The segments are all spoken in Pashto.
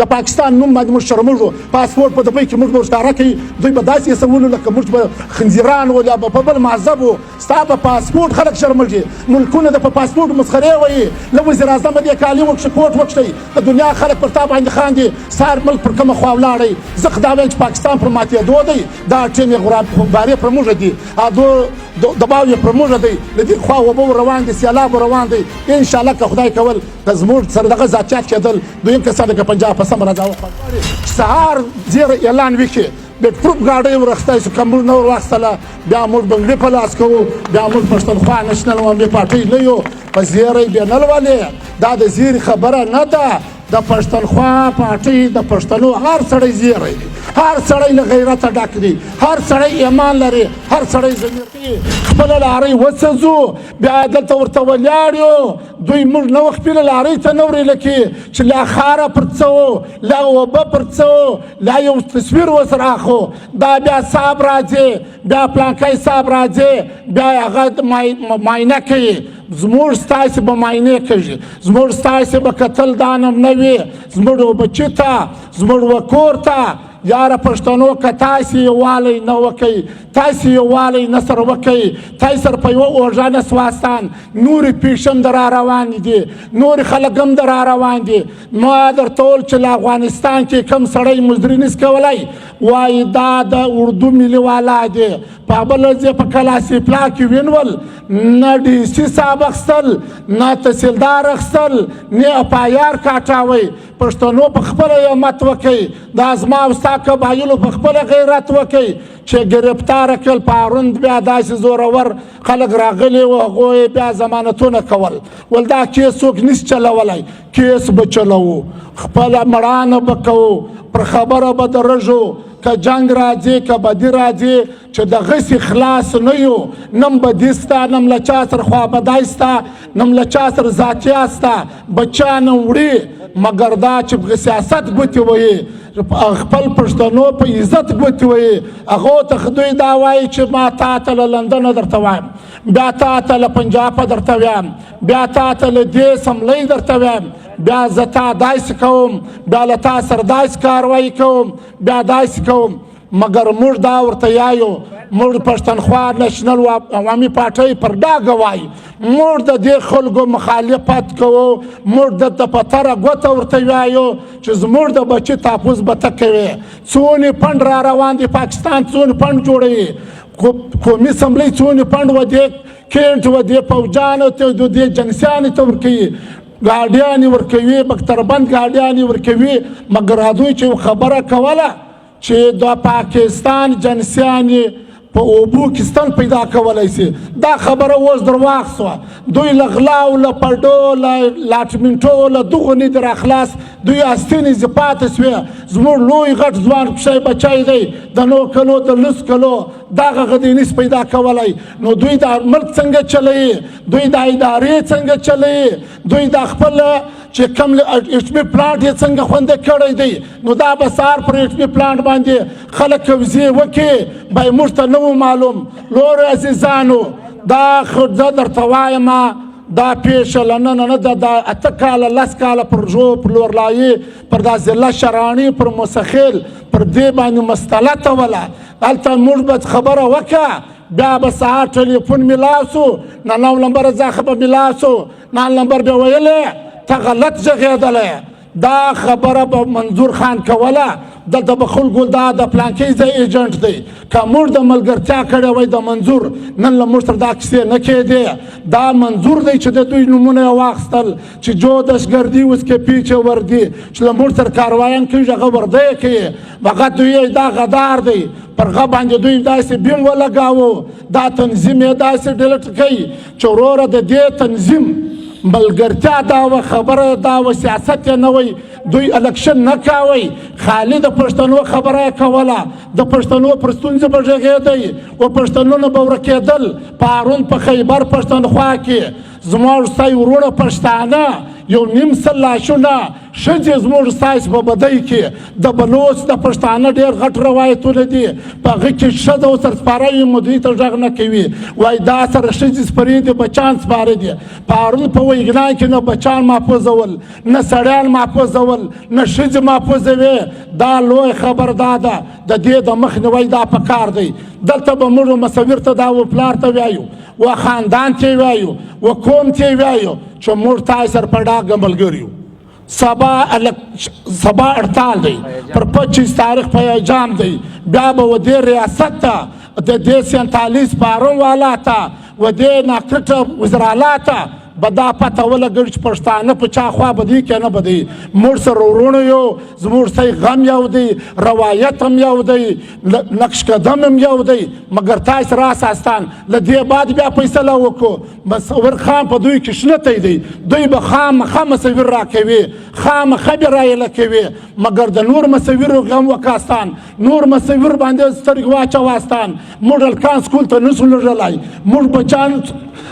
د پاکستان نوم باندې موږ شرموږو پاسپورټ په دبۍ کې موږ به ښکاره کوي دوی به داسې حسابونو لکه موږ به خنزیران وو یا به په بل مذهب وو ستا په پاسپورټ خلک شرمېږي ملکونه د په پاسپورټ مسخرې وایي له وزیر اعظم دې کالي وکړي کوټ وکړئ د دنیا خلک پر تا باندې خاندي سار ملک پر کومه خوا ولاړئ زه خو دا وایم چې پاکستان پر ماتېدو دی دا ټیم یې بارې پر موږ دي دباو یې پر موږ دی له دې خوا اوبه روان دي سیلاب روان دی انشاءالله که خدای کول که زموږ سره دغه ذاتیات کېدل دویم کسان لکه پنجاب په سمه راځه وخوړ سهار زیره اعلان وکړي بیټروپ ګاډۍ ورختی سو که موږ نه ور واخیستله بیا موږ بنګړي په لاس کوو بیا موږ پښتونخوا نشنل عوامي پارټۍ نه یو په زیری بې نه لولې دا د زیري خبره نه ده د پښتونخوا پارټۍ د پښتنو هر سړی زیری دی هر سړی له غیرته ډک دی هر سړی ایمان لري هر سړی ضمیر دی خپله لارۍ وسځو بیا دلته ورته ولاړ یو دوی موږ نه خپله لارۍ ته نه وریله کړي چې لا خاره پر څه وو لا اوبه پر څه وو لا یو تصویر ورسره اخو دا بیا صاحب راځي بیا پلانکی صاحب راځي بیا هغه معاینه کوي زموږ ستاسې به معاینې کوي زموږ ستاسې به کتل دانم نه وي زموږ و بچي ته زموږ و کور ته یاره پښتنو که تاسې یووالی نه وکئ تاسې یووالی نه سره وکئ تاسې سره په یوه اوږه نه سواستان نورې پیښې هم در روانې دي نورې خلک هم در روان دي ما درته وویل چې له افغانستان کې کوم سړی مزدوري نشي کولی وایي دا د اردو ملي والا دی په بله ځای په کلاسي پلا کې ونیول نه ډي سي صاحب اخیستل نه تحصیلدار اخیستل نه اپایار کاټاوئ پښتنو په خپله همت وکئ دا زما او ستا قبایلو په خپله غیرت وکئ چې ګرفتاره کړل پاروند بیا داسې زورور خلک راغلي وو هغو یې بیا ضمانتونه کول ول دا کیس څوک نشي چلولی کیس به چلوو خپله مړانه به کوو پر خبره به درژو که جنگ راځي که بدي راځي چې دغسې خلاص نه یو نم بدي سته نم له چا سره خوابدی سته نم له چا سره ذاتیات سته بچیان وړي مګر دا چې په سیاست ګوتې وهي خپل پښتنو په عزت ګوتې وهي هغو ته دوی دا وایي چې ما تا ته له لندنه درته وایم بیا تا ته له پنجابه درته وایم بیا تا ته له دې سملۍ درته وایم بیا زه تا داسې کوم بیا له تا سره داسې کاروایي کوم بیا داسې کوم مګر موږ دا ورته یایو موږ پښتونخوا نشنل عوامي پارټۍ پر ډاګه وایي موږ د دې خلکو مخالفت کوو موږ د پتره ګوته ورته وایو چې زموږ د بچي تاپوس به ته کوې څونې پنډ را روان دی پاکستان څونې پنډ جوړوي قومي اسمبلۍ څونې پنډ و دې کینټ و دې پوجانو ته د دې جنسیانې ته ورکوي ګاډیانې ورکوي بختربند ګاډیانې ورکوي مګر هغوی چې خبره کوله چې د پاکستان جنسیانې په اوبو کې ستن پیدا کولی شي دا خبره اوس درواغ سوه دوی له غلاو له پډو له لاټمنټو له دغو نه دي راخلاص دوی استینې زې پاتې سوې زموږ لوی غټ ځوان پشی بچی دی د 9 کلو د 10 کلو دغه غدی نس پیدا کولی نو دوی دا ملک څنګه چلوي دوی دا ادارې څنګه چلوي دوی دا خپل چې کوم اټمي پلانټ یې څنګه خوندي کړی دی نو دا به سهار پر اټمي پلانټ باندې خلک قبضې وکړي به موږ ته نه و معلوم لورو عزیزانو دا خو زه درته وایم دا پیښه له ننه نه ده دا 8 کاله 10 کاله پر ژو پر لورلایي پر دا ضلع شراني پر مسخیل پر دې باندې مستلطه وله هلته موږ به خبره وکړه بیا به سهار ټلیفون میلاسو نه 9 نمبر زاخه به میلاسو 9 نمبر به ویلې ته غلط غږېدلی دا خبره به منظور خان کوله دلته به خلکو دا د پلانکۍ ځای ایجنټ دی که موږ د ملګرتیا کړې وای د منظور نن له موږ سره دا کیسې نه کېدې دا منظور دی چې د دوی نومونه یې واخیستل چې جو دشګردي اوس کې پیچه وردي چې له موږ سره کاروایان کوي هغه ورده یې کوي هغه دوی دا غدار دی پر هغه باندې دوی داسې بیم ولګاوه دا تنظیم یې داسې ډیلټ کوي چې وروره د دې تنظیم ملګرتیا دا و خبره دا و سیاست یې نه وی دوی الکشن نه کوي خالي د پښتنو خبره یې کوله د پښتنو پر ستونزې به غږېدی و پښتنو نه به ورکېدل پارون په خیبر پښتونخوا کې زموږ ستا ورونه پښتانه یو نیم سل لاشونه ښځې زموږ ستاسې په بدۍ کې د بلوچ د پښتانه ډېر غټ روایتونه دي په هغه کې ښځه ورسره سپاره وي نو دوی ته غږ نه کوي وایي دا سره ښځې سپرې دي بچان سپاره دي پرون په ویګنان کې نه بچان محفوظول نه سړیان محفوظول نه ښځې محفوظوي دا لوی خبر دا ده د دې د مخنیوی دا پکار دی دلته به موږ مصور ته دا و پلار ته وایو و خاندان ته وایو و قوم ته وایو چې موږ تاسې سره په ډاګه ملګري یو سبا اړتال دی پر 25 تاریخ په ایجام دی بیا به و دې ریاست ته د دې 47 پارون والا ته و دې ناکرټه وزرالا ته به دا پته ولګوي چې پښتانه په چا خوا به دی که نه به دی موږ سره ورونه یو زموږ سره غم یو دی روایت هم یو دی نقش قدم هم یو دی مګر تاسې راساستان له دې بعد بیا فیصله وکړو مصور خان په دوی کې شنتی دی دوی به خامخا مصور راکوي خامخا به رایله کوي مګر د نور مصورو غم وکاستان نور مصور باندې سترګې واچواستان موږ هلکان سکول ته نسو لږلی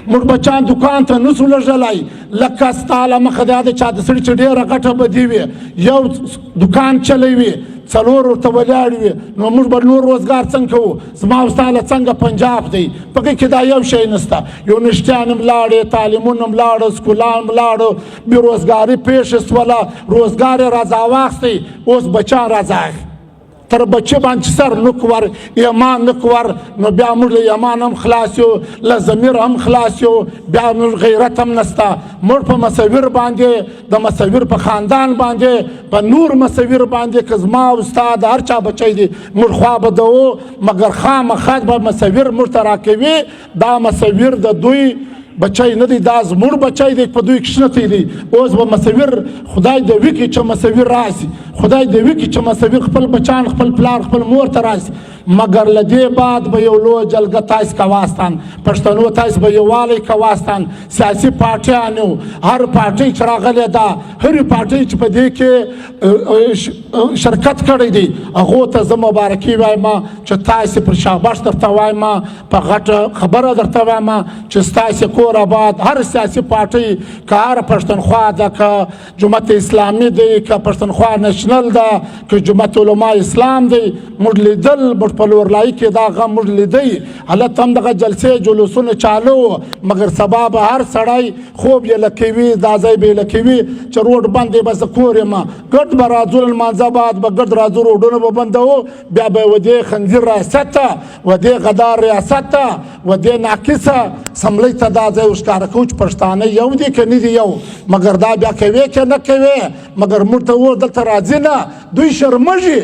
موږ بچان دکان ته نسو لږلی لکه ستا له مخه دا د چا د سړي چې ډېره غټه بدي وي یو دکان چلوي څلور ورته ولاړ وي نو موږ به نور روزګار څنګه کوو زما او ستا له څنګه پنجاب دی په کې دا یو شی نشته یونیورسټیان هم لاړې تعلیمونه هم لاړه سکولان هم لاړه بېروزګاري پېښه سوله روزګار یې راځه واخیستی اوس بچان راځه تر بچه باندې سر نکور ایمان نکور نو بیا موږ له ایمان هم خلاص یو له ضمیر هم خلاص یو بیا موږ غیرت هم نسته موږ په مصور باندې د مصور په خاندان باندې په نور مصور باندې که زما او ستا د هر چا بچی دی موږ خوا به دوو مګر خامخا به مصور موږ ته راکوي دا مصور د دوی بچی نه دی دا زموږ بچی دی په دوی کې شنتی دی اوس به مصور خدای دې وکړي چې مصور راسي خدای دې وکړي چې مصور خپل بچان خپل پلار خپل مور ته راسي مګر له دې بعد به یو لوی جلګه تاسې کواستان پښتنو تاسې به یووالی کواستان سیاسي پارټیانو هر پارټۍ چې راغلې ده هرې پارټۍ چې په دې کې شرکت کړی دی هغو ته زه مبارکي وایم چې تاسې پر شاباش درته وایم په غټه خبره درته وایم چې ستاسې کور آباد هر سیاسي پارټۍ که هر پښتونخوا ده که جماعت اسلامي دی که پښتونخوا نشنل ده که جماعت علما اسلام دی موږ لیدل موږ په لورلایي کې دا غم موږ لیدی هلته هم دغه جلسې جلوسونه چالو مګر سبا به هر سړی خوب یې لکوي دا ځای به یې لکوي چې روډ بند دی به زه کور یم ګرد به راځو لمانځه بعد به ګرد راځو روډونه به بندوو بیا به و دې خنزیر ریاست ته و دې غدار ریاست ته و دې ناقصه سملۍ ته دا ځای ورښکاره کوو چې پښتانه یو دي که نه دي یو مګر دا بیا کوي که نه کوي مګر موږ ته اوس دلته راځي نه دوی شرمږي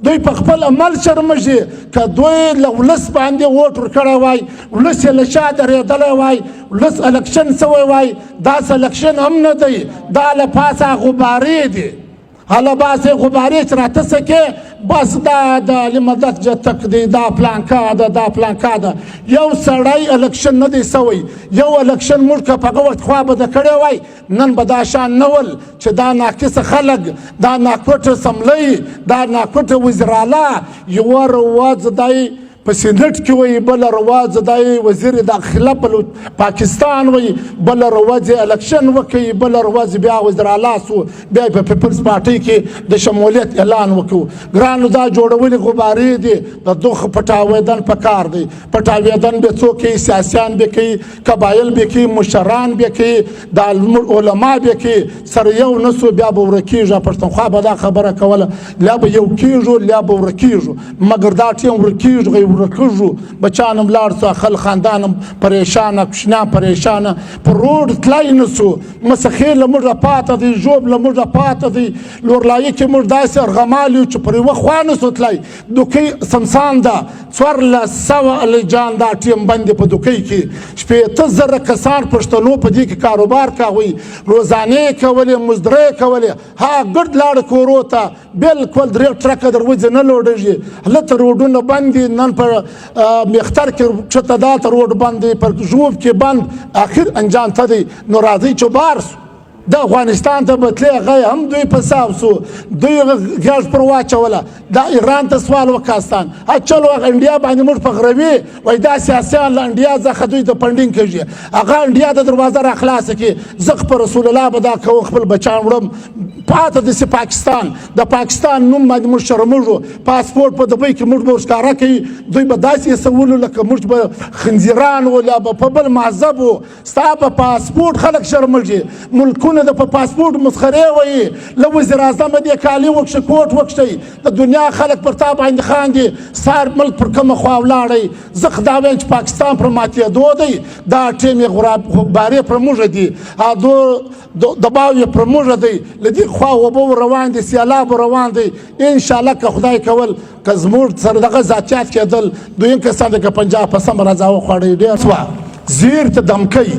دوی په خپل عمل شرمږي که دوی له ولس باندې ووټ ورکړی وای ولس یې له شا درېدلی وای ولس الکشن سوی وای داسې الکشن هم نه دی دا له پاسه غبارې دي حالا باسې غبارې چې راته څه کې بس دا د لمدت جتک دی دا پلانکا ده دا پلانکا ده یو سړی الکشن نه دی سوی یو الکشن موږ که په هغه وخت خوا به ده کړی وای نن به دا شان نه ول چې دا ناقصه خلک دا ناکوټه سملۍ دا ناکوټه وزراله یوه رواج دی په سینټ کې وایي بله رواج دی وزیر داخله پاکستان وایي بله رواج الکشن وکوي بله رواج بیا وزراله سو بیا په پیپلز پارټۍ کې د شمولیت اعلان وکړو ګرانو دا جوړولې غبارې دي د دغه پټاویدن پکار دی پټاویدن به څوک کوي سیاسیان به کوي قبایل به کوي مشران به کوي د علما به کوي سره یو نسو بیا به ورکېږي پښتونخوا به دا خبره کوله لا به یو کېږو لا به ورکېږو مګر دا ټیم ورکېږو ورکږو بچان هم لاړ سو خل خاندان هم پریشانه کوشنیان پریشانه پر روډ تلای نه سو مسخې له موږه پاته دی ژوب له موږه پاته دی لورلایي کې موږ داسې ارغمال یو چې پر یوه خوا نه سو تلای دوکۍ سمسان ده 1400 الجان دا ټیم بندې په دوکۍ کې 80,000 کسان پښتنو په دې کې کاروبار کوي روزانې کولې مزدورۍ کولې ها ګرد لاړه کورو ته بالکل درې ټرکه دروځي نه لوډېږي هلته روډونه بند دي نن په میختر کې چته دا ته روډ بند دی پر ژوب کې بند اخر انجام ته دی نو راځئ چې بار سو د افغانستان ته بتلی هغه هم دوی په صاف سو دوی ګاز پر واچوله دا ایران ته سوال وکاستان چلو هغه انډیا باندې موږ په غروي وای دا سیاسیان له انډیا څخه دوی د فنډینګ کوي هغه انډیا د دروازه را خلاص کړي زه په رسول الله به دا کوم خپل بچان وړم پاته د پاکستان د پاکستان نوم باندې موږ شرموږو پاسپورت په دبي کې موږ ښکارا کوي دوی به داسې سوالو لکه موږ به خنزیران ولا په بل مذهب ستا په پاسپورت خلک شرمږي ملکونه د په پاسپورت مسخره وي له وزیر اعظم دې کالي وکښه کوټ وکښي د دنیا خلک پر تا باندې خاندي سار ملک پر کومه خوا ولاړی زه خدا وایم چې پاکستان پر ماتېدو دی دا ټیم یې بارې پر موږ دي دباو یې پر موږ دی له دې خوا اوبه روان دي سیلاب روان دی انشاءالله که خدای کول که زموږ سره دغه ذاتیات کېدل دویم کسان دی که پنجاب په سمه راځه وخوړی ډېر سوه زیر ته دم کوي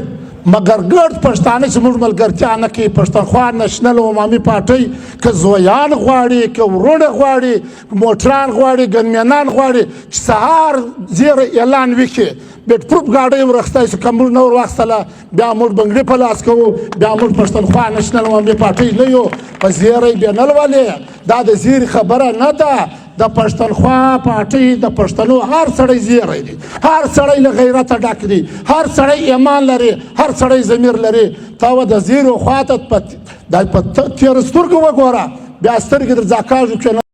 مګر ګرد پښتانه چې موږ ملګرتیا نه کوي پښتونخوا نشنل عمومي پارټۍ که زویان غواړي که ورونه غواړي موټران غواړي ګنمینان غواړي چې سهار زیر اعلان وکړي بیټ پروف ګاډۍ ورخستی شو که موږ نه ور واخیستله بیا موږ بنګړي په لاس کوو بیا موږ پښتونخوا نشنل عمومي پارټۍ نه یو په زیری بیا نه لولې دا د زیري خبره نه ده د پښتونخوا پارټۍ د پښتنو هر سړی زیری دی هر سړی له غیرته ډک دی هر سړی ایمان لري هر سړی ضمیر لري تا و د زیرو خواته په تېرو سترګو وګوره بیا سترګې در ځاکاږو